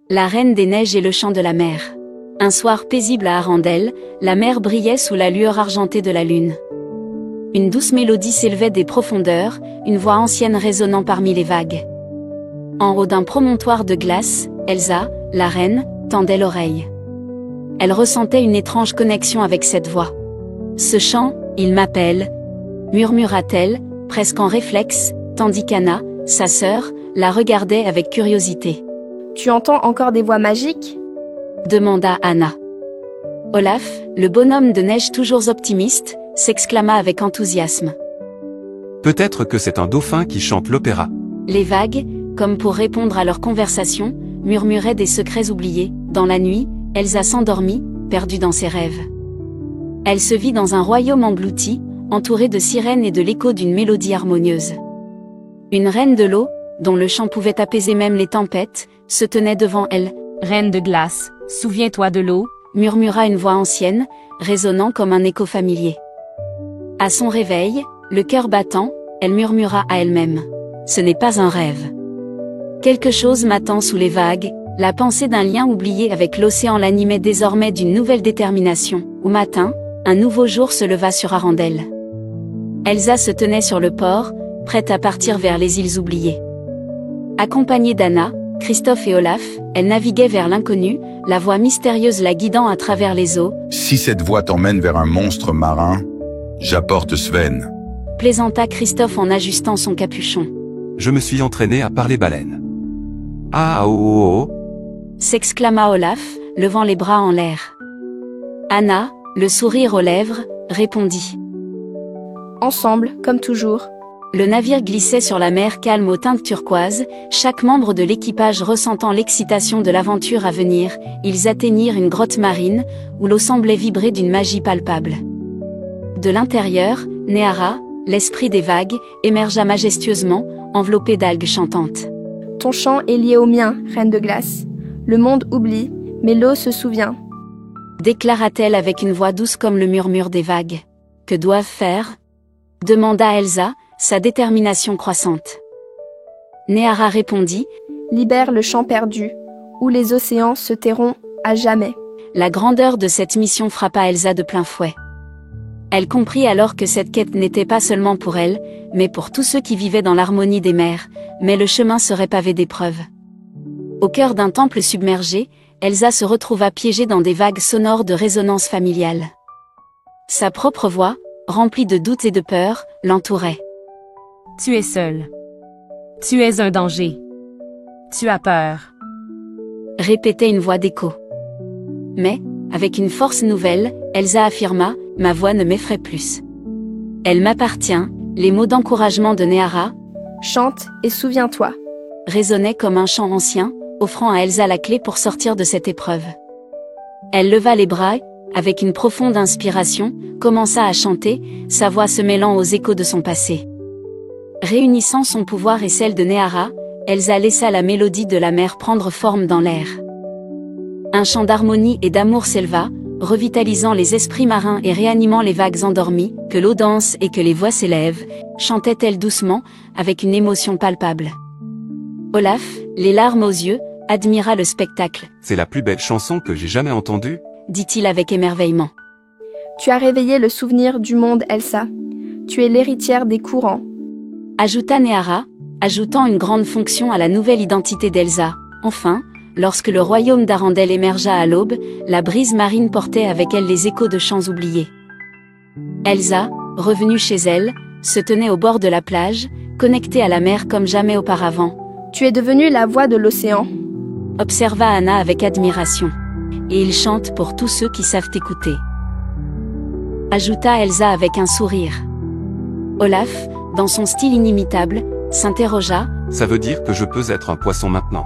La Reine des Neiges et le chant de la mer. Un soir paisible à Arendelle, la mer brillait sous la lueur argentée de la lune. Une douce mélodie s'élevait des profondeurs, une voix ancienne résonnant parmi les vagues. En haut d'un promontoire de glace, Elsa, la reine, tendait l'oreille. Elle ressentait une étrange connexion avec cette voix. « Ce chant, il m'appelle », murmura-t-elle, presque en réflexe, tandis qu'Anna, sa sœur, la regardait avec curiosité. « Tu entends encore des voix magiques ?» demanda Anna. Olaf, le bonhomme de neige toujours optimiste, s'exclama avec enthousiasme. Peut-être que c'est un dauphin qui chante l'opéra. Les vagues, comme pour répondre à leur conversation, murmuraient des secrets oubliés. Dans la nuit, Elsa s'endormit, perdue dans ses rêves. Elle se vit dans un royaume englouti, entouré de sirènes et de l'écho d'une mélodie harmonieuse. Une reine de l'eau, dont le chant pouvait apaiser même les tempêtes, se tenait devant elle. « Reine de glace, souviens-toi de l'eau » murmura une voix ancienne, résonnant comme un écho familier. À son réveil, le cœur battant, elle murmura à elle-même. « Ce n'est pas un rêve. Quelque chose m'attend sous les vagues ». La pensée d'un lien oublié avec l'océan l'animait désormais d'une nouvelle détermination. Au matin, un nouveau jour se leva sur Arendelle. Elsa se tenait sur le port, prête à partir vers les îles oubliées. Accompagnée d'Anna, Christophe et Olaf, elle naviguait vers l'inconnu, la voix mystérieuse la guidant à travers les eaux. « Si cette voie t'emmène vers un monstre marin, j'apporte Sven. » plaisanta Christophe en ajustant son capuchon. Je me suis entraîné à parler baleine. Ah oh oh oh s'exclama Olaf, levant les bras en l'air. Anna, le sourire aux lèvres, répondit. Ensemble, comme toujours. Le navire glissait sur la mer calme aux teintes turquoises, chaque membre de l'équipage ressentant l'excitation de l'aventure à venir, ils atteignirent une grotte marine, où l'eau semblait vibrer d'une magie palpable. De l'intérieur, Néara, l'esprit des vagues, émergea majestueusement, enveloppé d'algues chantantes. Ton chant est lié au mien, reine de glace. Le monde oublie, mais l'eau se souvient. Déclara-t-elle avec une voix douce comme le murmure des vagues. Que doivent faire ? demanda Elsa, sa détermination croissante. Néara répondit. Libère le chant perdu, où les océans se tairont à jamais. La grandeur de cette mission frappa Elsa de plein fouet. Elle comprit alors que cette quête n'était pas seulement pour elle, mais pour tous ceux qui vivaient dans l'harmonie des mers, mais le chemin serait pavé d'épreuves. Au cœur d'un temple submergé, Elsa se retrouva piégée dans des vagues sonores de résonance familiale. Sa propre voix, remplie de doutes et de peur, l'entourait. Tu es seule. Tu es un danger. Tu as peur. Répétait une voix d'écho. Mais, avec une force nouvelle, Elsa affirma, ma voix ne m'effraie plus. Elle m'appartient, les mots d'encouragement de Néara. Chante et souviens-toi. Résonnaient comme un chant ancien, offrant à Elsa la clé pour sortir de cette épreuve. Elle leva les bras, avec une profonde inspiration, commença à chanter, sa voix se mêlant aux échos de son passé. Réunissant son pouvoir et celle de Néara, Elsa laissa la mélodie de la mer prendre forme dans l'air. Un chant d'harmonie et d'amour s'éleva, revitalisant les esprits marins et réanimant les vagues endormies, que l'eau danse et que les voix s'élèvent, chantait-elle doucement, avec une émotion palpable. Olaf, les larmes aux yeux, admira le spectacle. C'est la plus belle chanson que j'ai jamais entendue, dit-il avec émerveillement. Tu as réveillé le souvenir du monde, Elsa. Tu es l'héritière des courants. Ajouta Néara, ajoutant une grande fonction à la nouvelle identité d'Elsa. Enfin, lorsque le royaume d'Arendelle émergea à l'aube, la brise marine portait avec elle les échos de chants oubliés. Elsa, revenue chez elle, se tenait au bord de la plage, connectée à la mer comme jamais auparavant. Tu es devenue la voix de l'océan, observa Anna avec admiration. Et il chante pour tous ceux qui savent écouter. Ajouta Elsa avec un sourire. Olaf, dans son style inimitable, s'interrogea. Ça veut dire que je peux être un poisson maintenant.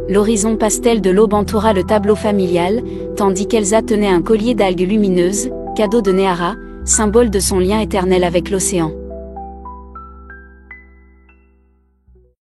L'horizon pastel de l'aube entoura le tableau familial, tandis qu'Elsa tenait un collier d'algues lumineuses, cadeau de Néara, symbole de son lien éternel avec l'océan.